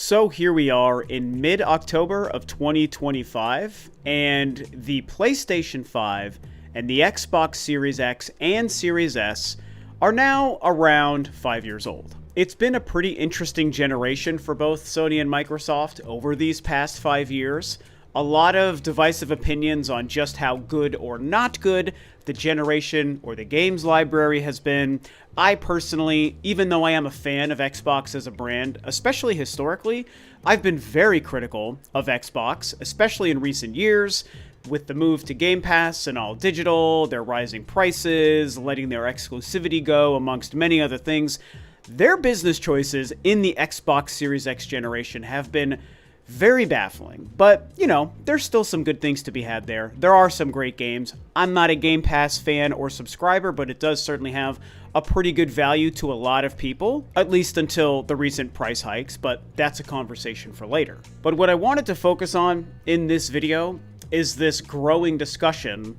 So here we are in mid-October of 2025, and the PlayStation 5 and the Xbox Series X and Series S are now around 5 years old. It's been a pretty interesting generation for both Sony and Microsoft over these past 5 years. A lot of divisive opinions on just how good or not good the generation or the games library has been. I personally, even though I am a fan of Xbox as a brand, especially historically, I've been very critical of Xbox, especially in recent years, with the move to Game Pass and all digital, their rising prices, letting their exclusivity go, amongst many other things. Their business choices in the Xbox Series X generation have been very baffling, but, there's still some good things to be had there. There are some great games. I'm not a Game Pass fan or subscriber, but it does certainly have a pretty good value to a lot of people, at least until the recent price hikes, but that's a conversation for later. But what I wanted to focus on in this video is this growing discussion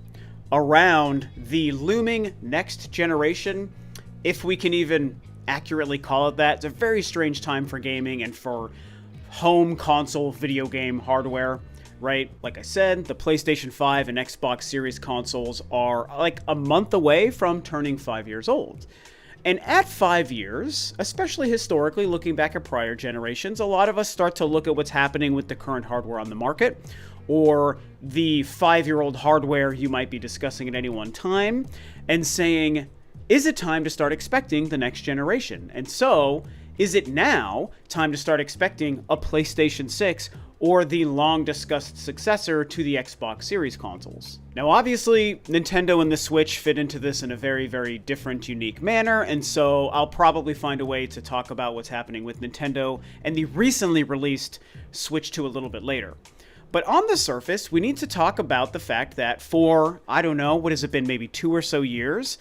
around the looming next generation, if we can even accurately call it that. It's a very strange time for gaming and for home console video game hardware, right? Like I said, the PlayStation 5 and Xbox Series consoles are like a month away from turning 5 years old. And at 5 years, especially historically, looking back at prior generations, a lot of us start to look at what's happening with the current hardware on the market, or the 5-year-old hardware you might be discussing at any one time, and saying, is it time to start expecting the next generation? And so, is it now time to start expecting a PlayStation 6 or the long-discussed successor to the Xbox Series consoles? Now, obviously, Nintendo and the Switch fit into this in a very, very different, unique manner, and so I'll probably find a way to talk about what's happening with Nintendo and the recently released Switch 2 a little bit later. But on the surface, we need to talk about the fact that for, I don't know, what has it been, maybe 2 or so years,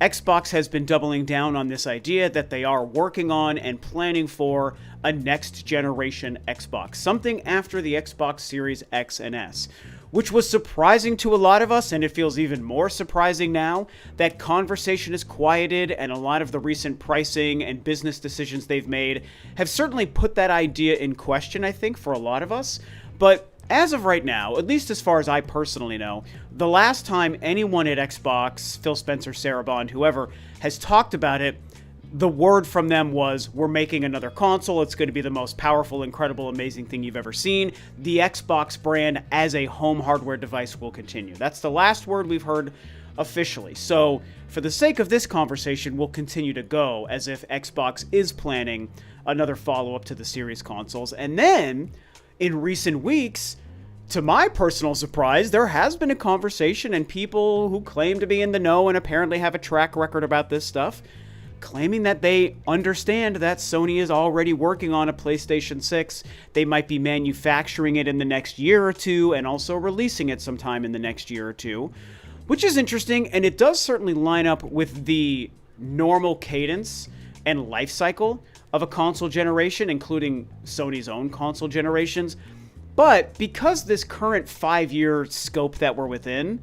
Xbox has been doubling down on this idea that they are working on and planning for a next generation Xbox, something after the Xbox Series X and S, which was surprising to a lot of us, and it feels even more surprising now that conversation is quieted, and a lot of the recent pricing and business decisions they've made have certainly put that idea in question, I think, for a lot of us. But as of right now, at least as far as I personally know, the last time anyone at Xbox, Phil Spencer, Sarah Bond, whoever, has talked about it, the word from them was, we're making another console, it's going to be the most powerful, incredible, amazing thing you've ever seen. The Xbox brand as a home hardware device will continue. That's the last word we've heard officially. So, for the sake of this conversation, we'll continue to go as if Xbox is planning another follow-up to the Series consoles. And then, in recent weeks, to my personal surprise, there has been a conversation, and people who claim to be in the know and apparently have a track record about this stuff, claiming that they understand that Sony is already working on a PlayStation 6. They might be manufacturing it in the next year or two and also releasing it sometime in the next year or two, which is interesting, and it does certainly line up with the normal cadence and life cycle of a console generation, including Sony's own console generations. But because this current 5-year scope that we're within,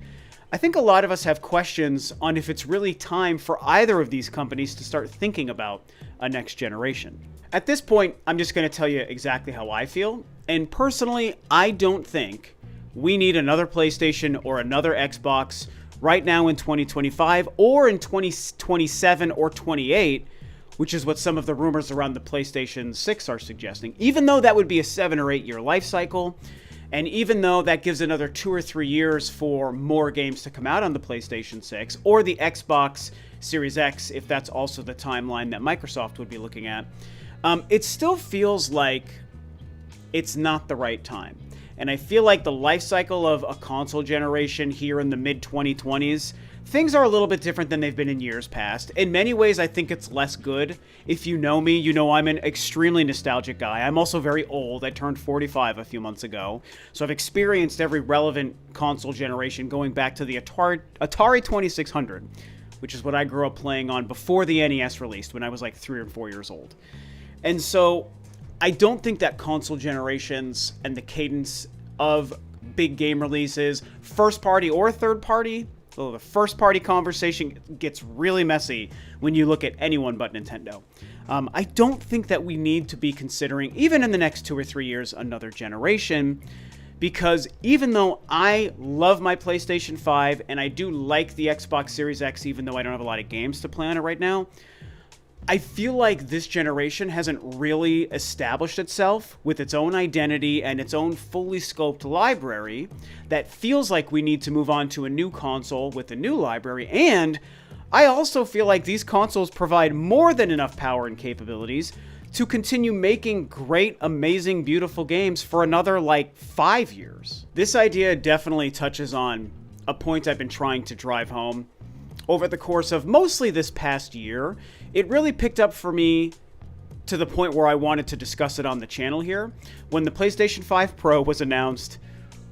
I think a lot of us have questions on if it's really time for either of these companies to start thinking about a next generation. At this point, I'm just going to tell you exactly how I feel. And personally, I don't think we need another PlayStation or another Xbox right now in 2025 or in 2027 or 28, which is what some of the rumors around the PlayStation 6 are suggesting. Even though that would be a 7 or 8 year life cycle, and even though that gives another 2 or 3 years for more games to come out on the PlayStation 6, or the Xbox Series X, if that's also the timeline that Microsoft would be looking at, it still feels like it's not the right time. And I feel like the life cycle of a console generation here in the mid-2020s, things are a little bit different than they've been in years past. In many ways, I think it's less good. If you know me, you know I'm an extremely nostalgic guy. I'm also very old. I turned 45 a few months ago. So I've experienced every relevant console generation going back to the Atari 2600, which is what I grew up playing on before the NES released when I was like 3 or 4 years old. And so I don't think that console generations and the cadence of big game releases, first party or third party, Well, the first party conversation gets really messy when you look at anyone but Nintendo. I don't think that we need to be considering, even in the next 2 or 3 years, another generation, because even though I love my PlayStation 5 and I do like the Xbox Series X, even though I don't have a lot of games to play on it right now, I feel like this generation hasn't really established itself with its own identity and its own fully scoped library that feels like we need to move on to a new console with a new library. And I also feel like these consoles provide more than enough power and capabilities to continue making great, amazing, beautiful games for another, 5 years. This idea definitely touches on a point I've been trying to drive home over the course of mostly this past year. It really picked up for me to the point where I wanted to discuss it on the channel here. When the PlayStation 5 Pro was announced,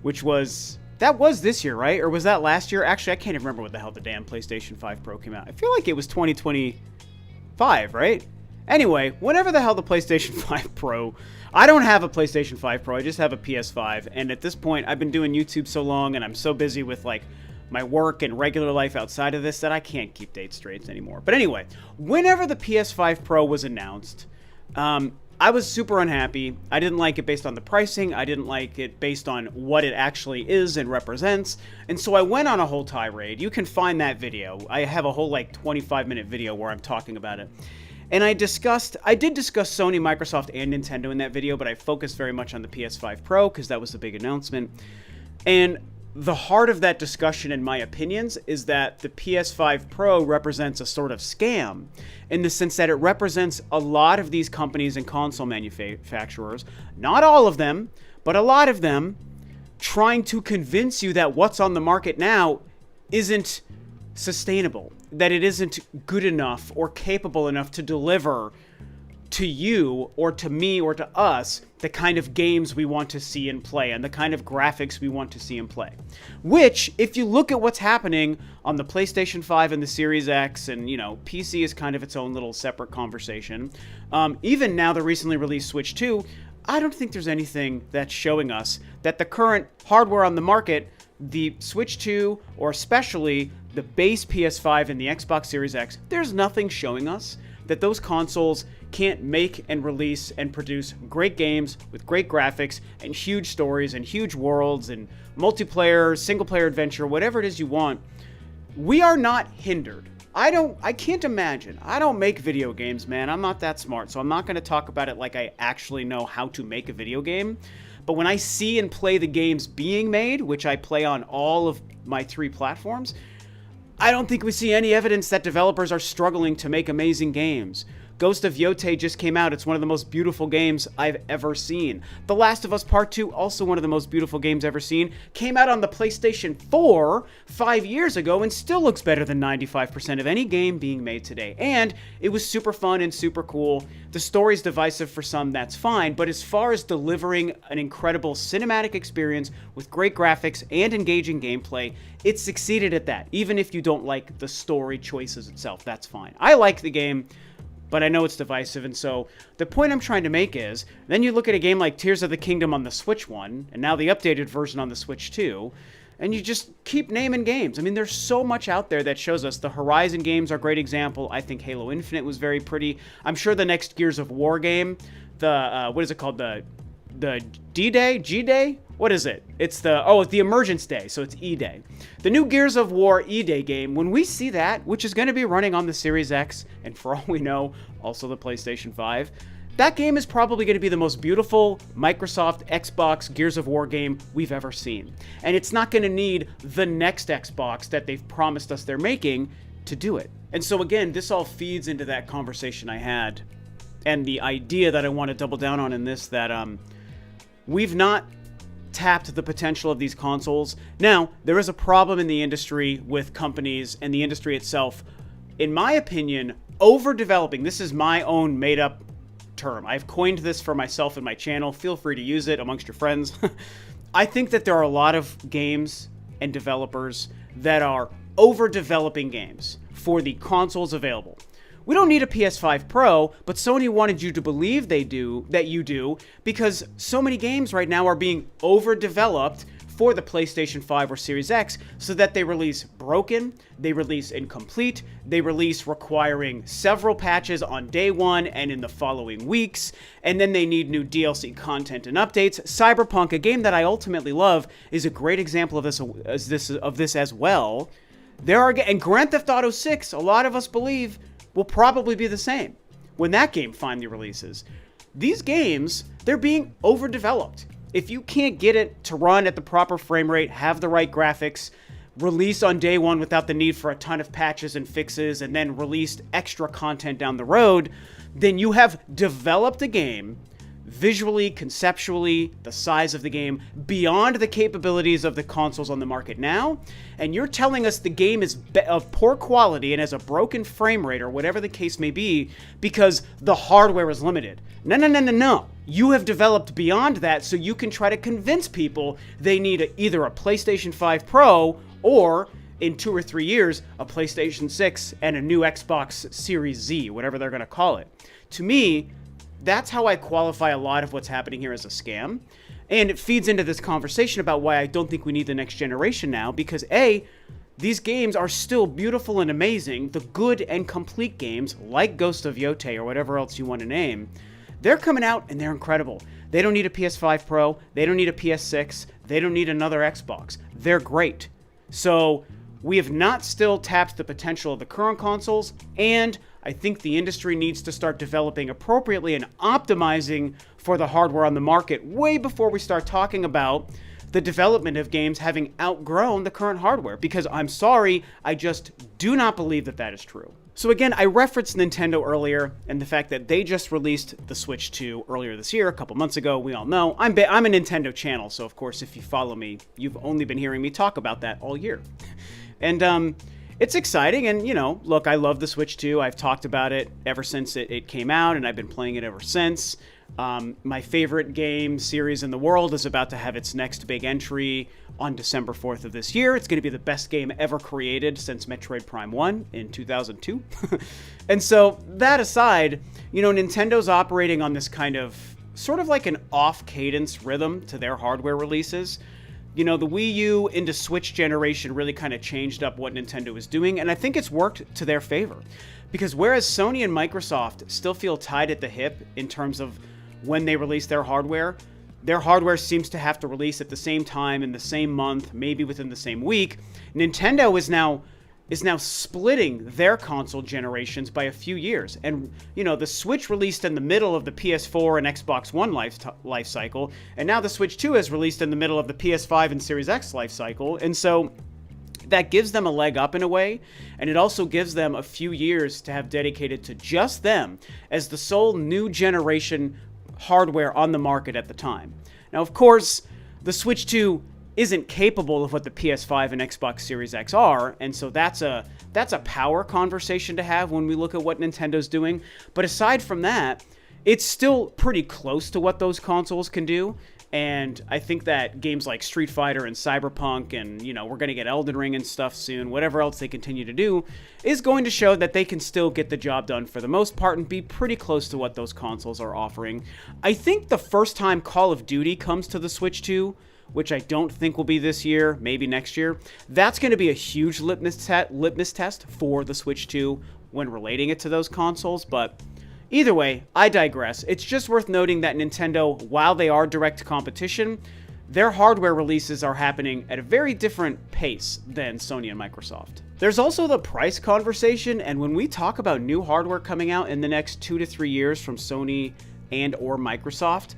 that was this year, right? Or was that last year? Actually, I can't even remember what the hell the damn PlayStation 5 Pro came out. I feel like it was 2025, right? Anyway, whenever the hell the PlayStation 5 Pro... I don't have a PlayStation 5 Pro, I just have a PS5. And at this point, I've been doing YouTube so long and I'm so busy with, my work and regular life outside of this that I can't keep dates straight anymore. But anyway, whenever the PS5 Pro was announced, I was super unhappy. I didn't like it based on the pricing. I didn't like it based on what it actually is and represents. And so I went on a whole tirade. You can find that video. I have a whole 25-minute video where I'm talking about it. And I did discuss Sony, Microsoft, and Nintendo in that video, but I focused very much on the PS5 Pro because that was the big announcement. And the heart of that discussion, in my opinions, is that the PS5 Pro represents a sort of scam in the sense that it represents a lot of these companies and console manufacturers, not all of them, but a lot of them, trying to convince you that what's on the market now isn't sustainable, that it isn't good enough or capable enough to deliver to you or to me or to us the kind of games we want to see and play and the kind of graphics we want to see and play. Which, if you look at what's happening on the PlayStation 5 and the Series X, and PC is kind of its own little separate conversation. Even now the recently released Switch 2, I don't think there's anything that's showing us that the current hardware on the market, the Switch 2, or especially the base PS5 and the Xbox Series X, there's nothing showing us that those consoles can't make and release and produce great games with great graphics and huge stories and huge worlds and multiplayer, single-player adventure, whatever it is you want. We are not hindered. I can't imagine. I don't make video games, man. I'm not that smart, so I'm not going to talk about it like I actually know how to make a video game. But when I see and play the games being made, which I play on all of my 3 platforms, I don't think we see any evidence that developers are struggling to make amazing games. Ghost of Yotei just came out. It's one of the most beautiful games I've ever seen. The Last of Us Part 2, also one of the most beautiful games ever seen, came out on the PlayStation 4 5 years ago and still looks better than 95% of any game being made today. And it was super fun and super cool. The story's divisive for some, that's fine, but as far as delivering an incredible cinematic experience with great graphics and engaging gameplay, it succeeded at that. Even if you don't like the story choices itself, that's fine. I like the game, but I know it's divisive, and so the point I'm trying to make is, then you look at a game like Tears of the Kingdom on the Switch 1, and now the updated version on the Switch 2, and you just keep naming games. I mean, there's so much out there that shows us. The Horizon games are a great example. I think Halo Infinite was very pretty. I'm sure the next Gears of War game, what is it called? The D-Day? G-Day? What is it? It's the Emergence Day, so it's E-Day. The new Gears of War E-Day game, when we see that, which is going to be running on the Series X, and for all we know, also the PlayStation 5, that game is probably going to be the most beautiful Microsoft Xbox Gears of War game we've ever seen. And it's not going to need the next Xbox that they've promised us they're making to do it. And so again, this all feeds into that conversation I had, and the idea that I want to double down on in this, that we've not tapped the potential of these consoles. Now, there is a problem in the industry with companies and the industry itself, in my opinion, overdeveloping. This is my own made-up term. I've coined this for myself and my channel. Feel free to use it amongst your friends. I think that there are a lot of games and developers that are overdeveloping games for the consoles available. We don't need a PS5 Pro, but Sony wanted you to believe that you do, because so many games right now are being overdeveloped for the PlayStation 5 or Series X so that they release broken, they release incomplete, they release requiring several patches on day one and in the following weeks, and then they need new DLC content and updates. Cyberpunk, a game that I ultimately love, is a great example of this as well. And Grand Theft Auto 6, a lot of us believe, will probably be the same when that game finally releases. These games, they're being overdeveloped. If you can't get it to run at the proper frame rate, have the right graphics, release on day one without the need for a ton of patches and fixes, and then released extra content down the road, then you have developed a game visually, conceptually, the size of the game, beyond the capabilities of the consoles on the market now, and you're telling us the game is of poor quality and has a broken frame rate or whatever the case may be because the hardware is limited. No. You have developed beyond that so you can try to convince people they need either a PlayStation 5 Pro or, in 2 or 3 years, a PlayStation 6 and a new Xbox Series Z, whatever they're going to call it. To me, that's how I qualify a lot of what's happening here as a scam. And it feeds into this conversation about why I don't think we need the next generation now, because A, these games are still beautiful and amazing. The good and complete games, like Ghost of Yotei or whatever else you want to name, they're coming out and they're incredible. They don't need a PS5 Pro. They don't need a PS6. They don't need another Xbox. They're great. So we have not still tapped the potential of the current consoles, and I think the industry needs to start developing appropriately and optimizing for the hardware on the market way before we start talking about the development of games having outgrown the current hardware, because I'm sorry, I just do not believe that that is true. So again, I referenced Nintendo earlier and the fact that they just released the Switch 2 earlier this year, a couple months ago. We all know I'm a Nintendo channel, so of course if you follow me, you've only been hearing me talk about that all year. And it's exciting, and look, I love the Switch 2. I've talked about it ever since it came out, and I've been playing it ever since. My favorite game series in the world is about to have its next big entry on December 4th of this year. It's going to be the best game ever created since Metroid Prime 1 in 2002. And so, that aside, Nintendo's operating on this kind of sort of like an off-cadence rhythm to their hardware releases. The Wii U into Switch generation really kind of changed up what Nintendo was doing, and I think it's worked to their favor. Because whereas Sony and Microsoft still feel tied at the hip in terms of when they release their hardware seems to have to release at the same time in the same month, maybe within the same week. Nintendo is now splitting their console generations by a few years. And, the Switch released in the middle of the PS4 and Xbox One life cycle, and now the Switch 2 is released in the middle of the PS5 and Series X life cycle. And so that gives them a leg up in a way, and it also gives them a few years to have dedicated to just them as the sole new generation hardware on the market at the time. Now, of course, the Switch 2 isn't capable of what the PS5 and Xbox Series X are, and so that's a power conversation to have when we look at what Nintendo's doing. But aside from that, it's still pretty close to what those consoles can do. And I think that games like Street Fighter and Cyberpunk and, we're going to get Elden Ring and stuff soon, whatever else they continue to do, is going to show that they can still get the job done for the most part and be pretty close to what those consoles are offering. I think the first time Call of Duty comes to the Switch 2, which I don't think will be this year, maybe next year, that's going to be a huge litmus test for the Switch 2 when relating it to those consoles, but either way, I digress. It's just worth noting that Nintendo, while they are direct competition, their hardware releases are happening at a very different pace than Sony and Microsoft. There's also the price conversation, and when we talk about new hardware coming out in the next 2 to 3 years from Sony and or Microsoft,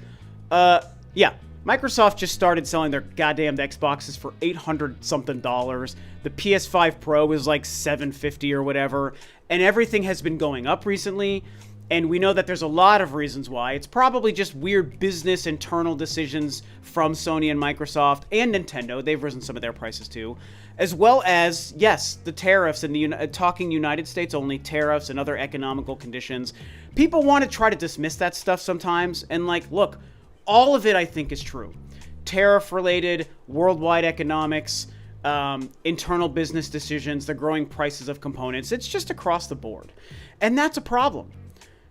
Microsoft just started selling their goddamn Xboxes for $800-something. The PS5 Pro is like $750 or whatever, and everything has been going up recently. And we know that there's a lot of reasons why. It's probably just weird business internal decisions from Sony and Microsoft and Nintendo. They've risen some of their prices too. As well as, yes, the tariffs and talking United States only, tariffs and other economical conditions. People want to try to dismiss that stuff sometimes. And look, all of it I think is true. Tariff-related, worldwide economics, internal business decisions, the growing prices of components. It's just across the board. And that's a problem.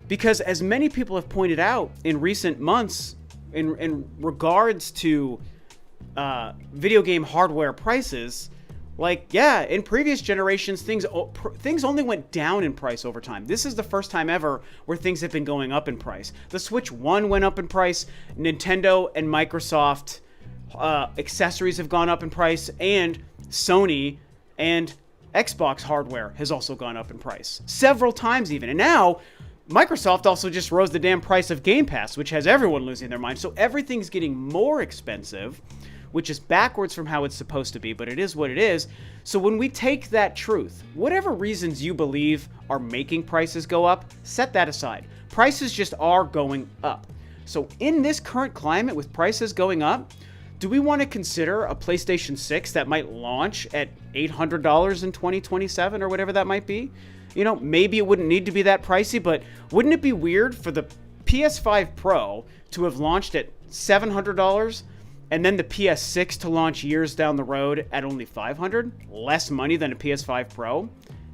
Because as many people have pointed out in recent months in regards to video game hardware prices, like, yeah, in previous generations, things only went down in price over time. This is the first time ever where things have been going up in price. The Switch 1 went up in price. Nintendo and Microsoft accessories have gone up in price, and Sony and Xbox hardware has also gone up in price several times even. And now Microsoft also just rose the damn price of Game Pass, which has everyone losing their mind. So everything's getting more expensive, which is backwards from how it's supposed to be, but it is what it is. So when we take that truth, whatever reasons you believe are making prices go up, set that aside. Prices just are going up. So in this current climate with prices going up, do we want to consider a PlayStation 6 that might launch at $800 in 2027 or whatever that might be? You know, maybe it wouldn't need to be that pricey, but wouldn't it be weird for the PS5 Pro to have launched at $700 and then the PS6 to launch years down the road at only $500? Less money than a PS5 Pro?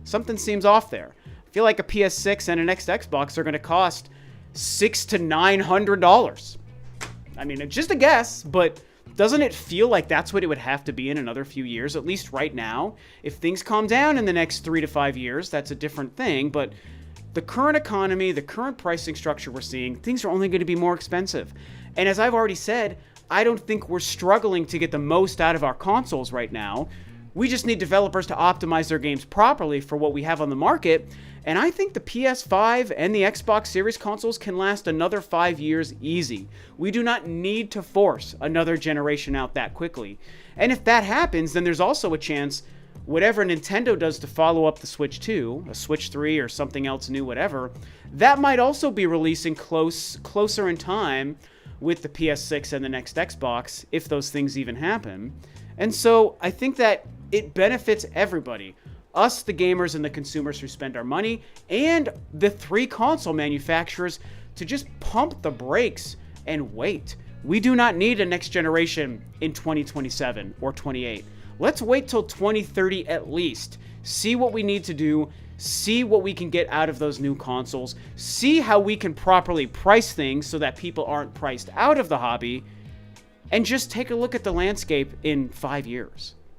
Something seems off there. I feel like a PS6 and a next Xbox are going to cost $600 to $900. I mean, it's just a guess, but doesn't it feel like that's what it would have to be in another few years, at least right now? If things calm down in the next 3 to 5 years, that's a different thing, but the current economy, the current pricing structure we're seeing, things are only going to be more expensive. And as I've already said, I don't think we're struggling to get the most out of our consoles right now. We just need developers to optimize their games properly for what we have on the market. And I think the PS5 and the Xbox Series consoles can last another 5 years easy. We do not need to force another generation out that quickly. And if that happens, then there's also a chance whatever Nintendo does to follow up the Switch 2, a Switch 3 or something else new, whatever, that might also be releasing closer in time with the PS6 and the next Xbox, if those things even happen. And so I think that it benefits everybody. Us, the gamers and the consumers who spend our money, and the 3 console manufacturers to just pump the brakes and wait. We do not need a next generation in 2027 or 28. Let's wait till 2030 at least. See what we need to do. See what we can get out of those new consoles. See how we can properly price things so that people aren't priced out of the hobby. And just take a look at the landscape in 5 years.